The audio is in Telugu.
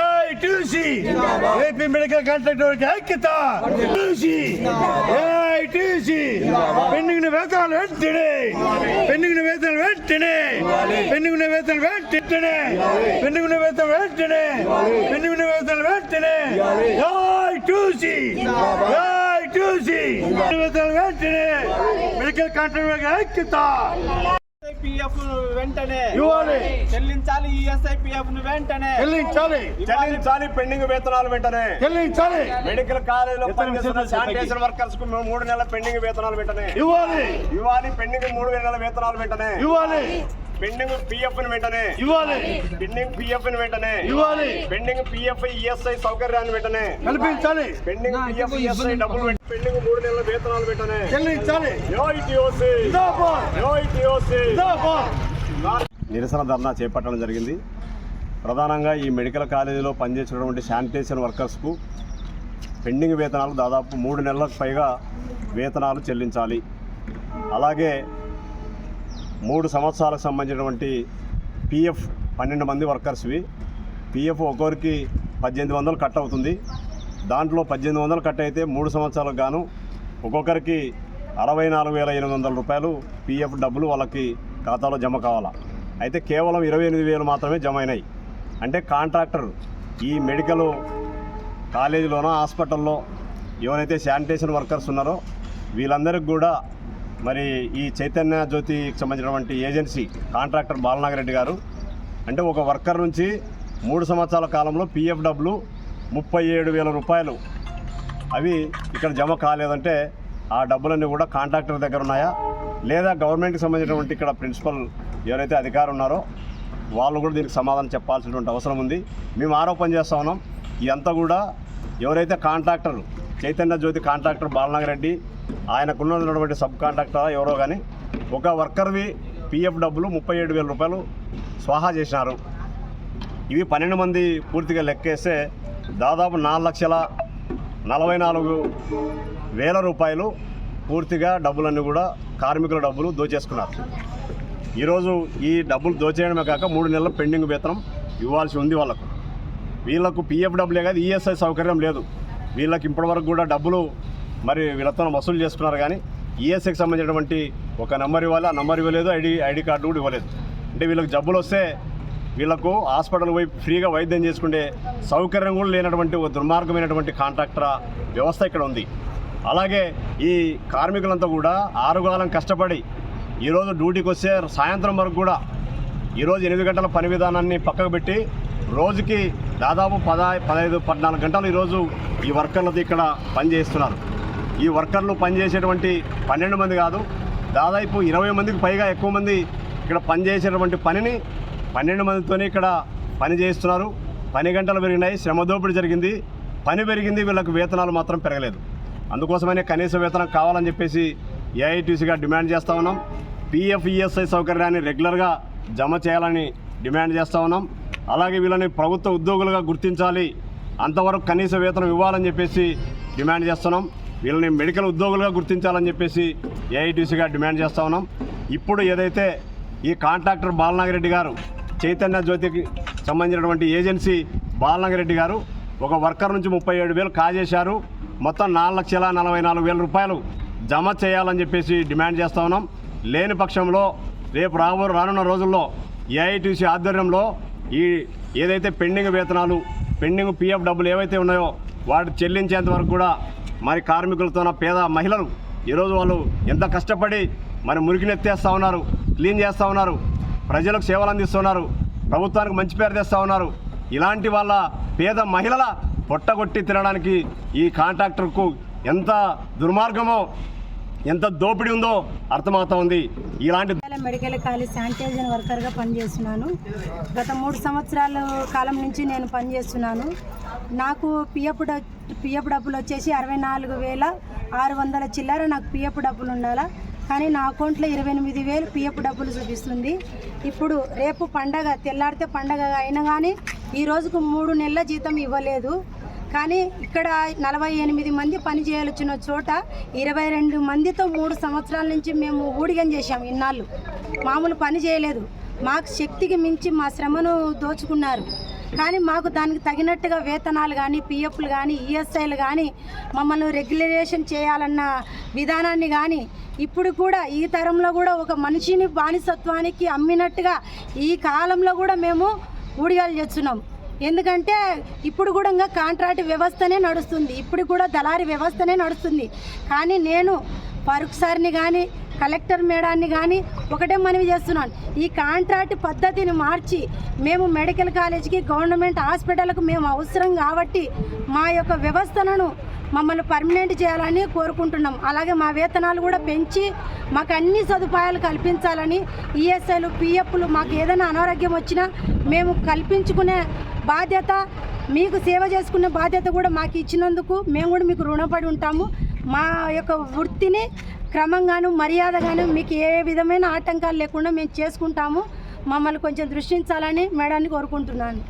ఏఐటీసీ ఏపీ మెడికల్ కాంట్రాక్టర్ ఐక్యత. ఏఐటీసీ పెండింగ్ వేతనాలు వెంటనే, పెండింగ్ వేతనాలు వెంటనే, పెండింగ్ వేతనాలు వెంటనే, పెండింగ్ వేతనాలు వెంటనే, పెండింగ్ వేతనాలు వెంటనే. ఏఐటీసీ ఏఐటీసీ వేతనాలు వెంటనే, మెడికల్ కాంట్రాక్టర్ ఐక్యత. పిఎఫ్ వెంటనే ఇవ్వాలి, చెల్లించాలి. ఈఎస్ఐపిఎఫ్ ను వెంటనే చెల్లించాలి. పెండింగ్ వేతనాలు వెంటనే చెల్లించాలి. మెడికల్ కాలేజీలో పనిచేస్తున్న శానిటేషన్ వర్కర్స్ కు 3 నెలల పెండింగ్ వేతనాలు వెంటనే ఇవ్వాలి, పెండింగ్ 3 నెలల వేతనాలు వెంటనే ఇవ్వాలి, పెండింగ్ పిఎఫ్ ని వెంటనే ఇవ్వాలి, పెండింగ్ పిఎఫ్ ని వెంటనే ఇవ్వాలి, పెండింగ్ పిఎఫ్ ఈఎస్ఐ సౌకర్యాన్ని వెంటనే కల్పించాలి. పెండింగ్ పిఎఫ్ ఈఎస్ఐ డబ్బులు పెండింగ్ 3 నెలల వేతనాలు వెంటనే చెల్లించాలి. నిరసన ధర్నా చేపట్టడం జరిగింది. ప్రధానంగా ఈ మెడికల్ కాలేజీలో పనిచేసినటువంటి శానిటేషన్ వర్కర్స్కు పెండింగ్ వేతనాలు దాదాపు 3 నెలలకు పైగా వేతనాలు చెల్లించాలి. అలాగే 3 సంవత్సరాలకు సంబంధించినటువంటి పిఎఫ్ 12 మంది వర్కర్స్వి పిఎఫ్ ఒక్కొక్కరికి 1800 కట్ అవుతుంది. దాంట్లో 1800 కట్ అయితే 3 సంవత్సరాలకు గాను ఒక్కొక్కరికి 64,800 రూపాయలు పిఎఫ్ డబ్బులు వాళ్ళకి ఖాతాలో జమ కావాలా. అయితే కేవలం 28,000 మాత్రమే జమ అయినాయి. అంటే కాంట్రాక్టర్ ఈ మెడికల్ కాలేజీలోనో హాస్పిటల్లో ఎవరైతే శానిటేషన్ వర్కర్స్ ఉన్నారో వీళ్ళందరికీ కూడా మరి ఈ చైతన్య జ్యోతికి సంబంధించినటువంటి ఏజెన్సీ కాంట్రాక్టర్ బాలనాగిరెడ్డి గారు అంటే ఒక వర్కర్ నుంచి 3 సంవత్సరాల కాలంలో పిఎఫ్ డబ్బులు 37,000 రూపాయలు అవి ఇక్కడ జమ కాలేదంటే ఆ డబ్బులన్నీ కూడా కాంట్రాక్టర్ దగ్గర ఉన్నాయా లేదా గవర్నమెంట్కి సంబంధించినటువంటి ఇక్కడ ప్రిన్సిపల్ ఎవరైతే అధికారులు ఉన్నారో వాళ్ళు కూడా దీనికి సమాధానం చెప్పాల్సినటువంటి అవసరం ఉంది. మేము ఆరోపణ చేస్తూ ఉన్నాం ఇదంతా కూడా ఎవరైతే కాంట్రాక్టర్లు చైతన్య జ్యోతి కాంట్రాక్టర్ బాలనాగిరెడ్డి ఆయనకున్నటువంటి సబ్ కాంట్రాక్టర్ ఎవరో కానీ ఒక వర్కర్వి పిఎఫ్ డబ్బులు 37,000 రూపాయలు స్వాహా చేసినారు. ఇవి 12 మంది పూర్తిగా లెక్కేస్తే దాదాపు 4,44,000 రూపాయలు పూర్తిగా డబ్బులన్నీ కూడా కార్మికుల డబ్బులు దోచేసుకున్నారు. ఈరోజు ఈ డబ్బులు దోచేయడమే కాక 3 నెలల పెండింగ్ వేతనం ఇవ్వాల్సి ఉంది వాళ్ళకు. వీళ్ళకు పిఎఫ్ డబ్బులే కాదు ఈఎస్ఐ సౌకర్యం లేదు. వీళ్ళకి ఇప్పటివరకు కూడా డబ్బులు మరి వీళ్ళతో వసూలు చేసుకున్నారు కానీ ఈఎస్ఐకి సంబంధించినటువంటి ఒక నెంబర్ ఇవ్వాలి, ఆ నెంబర్ ఇవ్వలేదు, ఐడి కార్డు కూడా ఇవ్వలేదు. అంటే వీళ్ళకి జబ్బులు వస్తే వీళ్ళకు హాస్పిటల్ పోయి ఫ్రీగా వైద్యం చేసుకునే సౌకర్యం కూడా లేనటువంటి ఒక దుర్మార్గమైనటువంటి కాంట్రాక్టర్ వ్యవస్థ ఇక్కడ ఉంది. అలాగే ఈ కార్మికులంతా కూడా 6 కాలం కష్టపడి ఈరోజు డ్యూటీకి వస్తే సాయంత్రం వరకు కూడా ఈరోజు 8 గంటల పని విధానాన్ని పక్కకు పెట్టి రోజుకి దాదాపు 15-14 గంటలు ఈరోజు ఈ వర్కర్లతో ఇక్కడ పనిచేస్తున్నారు. ఈ వర్కర్లు పనిచేసేటువంటి 12 మంది కాదు దాదాపు 20 మందికి పైగా ఎక్కువ మంది ఇక్కడ పనిచేసేటువంటి పనిని 12 మందితోనే ఇక్కడ పని చేస్తున్నారు. పని గంటలు పెరిగినాయి, శ్రమ దోపిడీ జరిగింది, పని పెరిగింది, వీళ్ళకు వేతనాలు మాత్రం పెరగలేదు. అందుకోసమనే కనీస వేతనం కావాలని చెప్పేసి ఏఐటీసీగా డిమాండ్ చేస్తూ ఉన్నాం. పిఎఫ్ ఈఎస్ఐ సౌకర్యాన్ని రెగ్యులర్గా జమ చేయాలని డిమాండ్ చేస్తూ ఉన్నాం. అలాగే వీళ్ళని ప్రభుత్వ ఉద్యోగులుగా గుర్తించాలి, అంతవరకు కనీస వేతనం ఇవ్వాలని చెప్పేసి డిమాండ్ చేస్తున్నాం. వీళ్ళని మెడికల్ ఉద్యోగులుగా గుర్తించాలని చెప్పేసి ఏఐటీసీగా డిమాండ్ చేస్తూ ఉన్నాం. ఇప్పుడు ఏదైతే ఈ కాంట్రాక్టర్ బాలనాగిరెడ్డి గారు చైతన్య జ్యోతికి సంబంధించినటువంటి ఏజెన్సీ బాలనాగిరెడ్డి గారు ఒక వర్కర్ నుంచి 37,000 కాజేశారు. మొత్తం 4,44,000 రూపాయలు జమ చేయాలని చెప్పేసి డిమాండ్ చేస్తూ ఉన్నాం. లేని పక్షంలో రేపు రానున్న రోజుల్లో ఏఐటీసీ ఆధ్వర్యంలో ఈ ఏదైతే పెండింగ్ వేతనాలు పెండింగ్ పిఎఫ్ డబ్బులు ఏవైతే ఉన్నాయో వాటి చెల్లించేంత వరకు కూడా మరి కార్మికులతో పేద మహిళలు ఈరోజు వాళ్ళు ఎంత కష్టపడి మరి మురికినెత్తేస్తూ ఉన్నారు, క్లీన్ చేస్తూ ఉన్నారు, ప్రజలకు సేవలు అందిస్తున్నారు, ప్రభుత్వానికి మంచి పేరు తెస్తూ ఉన్నారు. ఇలాంటి వాళ్ళ పేద మహిళల పొట్టగొట్టి తినడానికి ఈ కాంట్రాక్టర్కు ఎంత దుర్మార్గమో ఎంత దోపిడీ ఉందో అర్థమవుతా ఉంది. ఇలాంటి మెడికల్ కాలేజ్ శానిటైజర్ వర్కర్గా పనిచేస్తున్నాను. గత 3 సంవత్సరాల కాలం నుంచి నేను పనిచేస్తున్నాను. నాకు పిఎఫ్ డబ్బులు వచ్చేసి 64,600 చిల్లర నాకు పిఎఫ్ డబ్బులు ఉండాలా, కానీ నా అకౌంట్లో 28,000 పిఎఫ్ డబ్బులు చూపిస్తుంది. ఇప్పుడు రేపు పండగ తెల్లారితే పండగ అయినా కానీ ఈ రోజుకు 3 నెలల జీతం ఇవ్వలేదు. కానీ ఇక్కడ 48 మంది పని చేయాల్సిన చోట 22 మందితో 3 సంవత్సరాల నుంచి మేము ఊడిగం చేశాము. ఇన్నాళ్ళు మామూలు పని చేయలేదు. మాకు శక్తికి మించి మా శ్రమను దోచుకున్నారు. కానీ మాకు దానికి తగినట్టుగా వేతనాలు కానీ పిఎఫ్లు కానీ ఈఎస్ఐలు కానీ మమ్మల్ని రెగ్యులరేషన్ చేయాలన్న విధానాన్ని కానీ ఇప్పుడు కూడా ఈ తరంలో కూడా ఒక మనిషిని బానిసత్వానికి అమ్మినట్టుగా ఈ కాలంలో కూడా మేము ఊడిగాలు చేస్తున్నాం. ఎందుకంటే ఇప్పుడు కూడా ఇంకా కాంట్రాక్ట్ వ్యవస్థనే నడుస్తుంది, ఇప్పుడు కూడా దళారీ వ్యవస్థనే నడుస్తుంది. కానీ నేను ఫరూక్ సార్ని కానీ కలెక్టర్ మేడాన్ని కానీ ఒకటే మనవి చేస్తున్నాను, ఈ కాంట్రాక్ట్ పద్ధతిని మార్చి మేము మెడికల్ కాలేజీకి గవర్నమెంట్ హాస్పిటల్కు మేము అవసరం కాబట్టి మా యొక్క వ్యవస్థలను మమ్మల్ని పర్మనెంట్ చేయాలని కోరుకుంటున్నాం. అలాగే మా వేతనాలు కూడా పెంచి మాకు అన్ని సదుపాయాలు కల్పించాలని, ఈఎస్ఐలు పిఎఫ్లు మాకు ఏదైనా అనారోగ్యం వచ్చినా మేము కల్పించుకునే బాధ్యత, మీకు సేవ చేసుకునే బాధ్యత కూడా మాకు ఇచ్చినందుకు మేము కూడా మీకు రుణపడి ఉంటాము. మా యొక్క వృత్తిని క్రమంగాను మర్యాదగాను మీకు ఏ విధమైన ఆటంకాలు లేకుండా మేము చేసుకుంటాము. మమ్మల్ని కొంచెం దృష్టించాలని మేడాన్ని కోరుకుంటున్నాను.